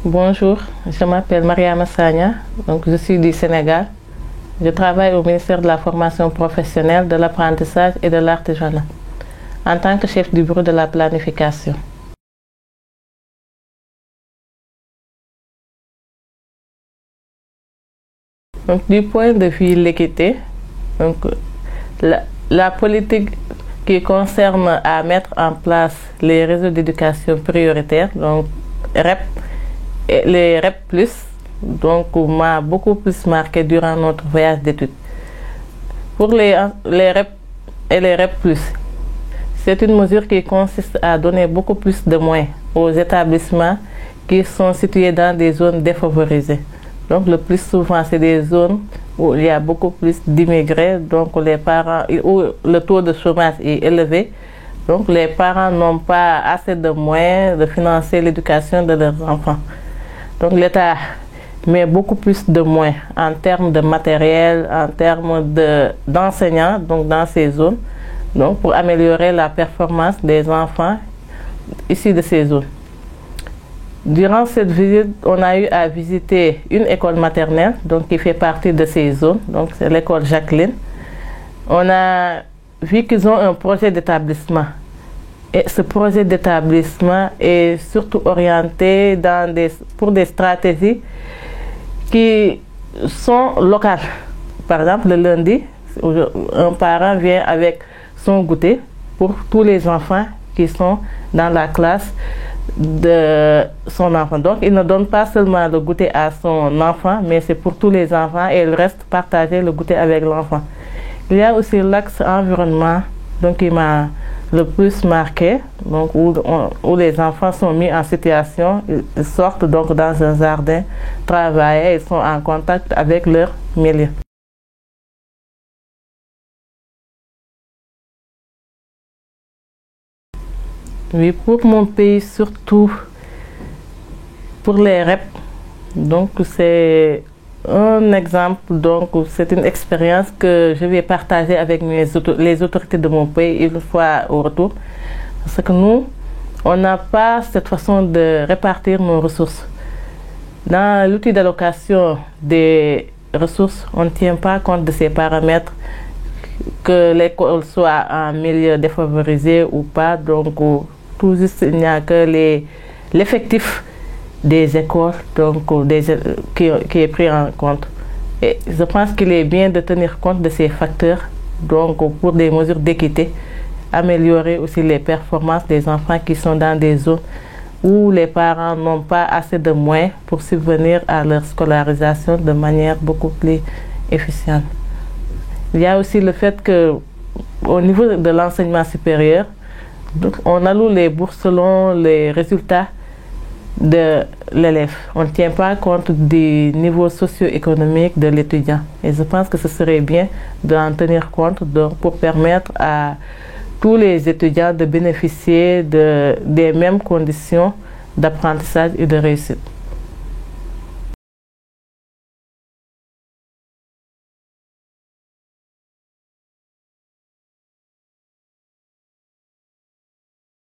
Bonjour, je m'appelle Mariama Sagna, donc je suis du Sénégal. Je travaille au ministère de la formation professionnelle, de l'apprentissage et de l'artisanat en tant que chef du bureau de la planification. Donc, du point de vue de l'équité, donc, la politique qui concerne à mettre en place les réseaux d'éducation prioritaires, donc REP, et les REP+, donc m'a beaucoup plus marqué durant notre voyage d'études. Pour les REP et les REP+, c'est une mesure qui consiste à donner beaucoup plus de moyens aux établissements qui sont situés dans des zones défavorisées. Donc le plus souvent, c'est des zones où il y a beaucoup plus d'immigrés, donc les parents, où le taux de chômage est élevé. Donc les parents n'ont pas assez de moyens de financer l'éducation de leurs enfants. Donc l'État met beaucoup plus de moyens en termes de matériel, en termes d'enseignants donc dans ces zones, donc pour améliorer la performance des enfants issus de ces zones. Durant cette visite, on a eu à visiter une école maternelle donc qui fait partie de ces zones, donc c'est l'école Jacqueline. On a vu qu'ils ont un projet d'établissement. Et ce projet d'établissement est surtout orienté pour des stratégies qui sont locales. Par exemple, le lundi, un parent vient avec son goûter pour tous les enfants qui sont dans la classe de son enfant. Donc, il ne donne pas seulement le goûter à son enfant, mais c'est pour tous les enfants et il reste partager le goûter avec l'enfant. Il y a aussi l'axe environnement, donc qui m'a le plus marqué, donc où les enfants sont mis en situation, ils sortent donc dans un jardin, travaillent, ils sont en contact avec leur milieu. Oui, pour mon pays, surtout pour les REP, donc c'est un exemple, donc c'est une expérience que je vais partager avec les autorités de mon pays une fois au retour. Parce que nous, on n'a pas cette façon de répartir nos ressources. Dans l'outil d'allocation des ressources, on ne tient pas compte de ces paramètres, que l'école soit en milieu défavorisé ou pas. Donc, tout juste, il n'y a que l'effectif des écoles donc, qui est pris en compte. Et je pense qu'il est bien de tenir compte de ces facteurs donc, pour des mesures d'équité, améliorer aussi les performances des enfants qui sont dans des zones où les parents n'ont pas assez de moyens pour subvenir à leur scolarisation de manière beaucoup plus efficiente. Il y a aussi le fait qu'au niveau de l'enseignement supérieur, donc, on alloue les bourses selon les résultats de l'élève. On ne tient pas compte du niveau socio-économique de l'étudiant. Et je pense que ce serait bien d'en tenir compte pour permettre à tous les étudiants de bénéficier des mêmes conditions d'apprentissage et de réussite.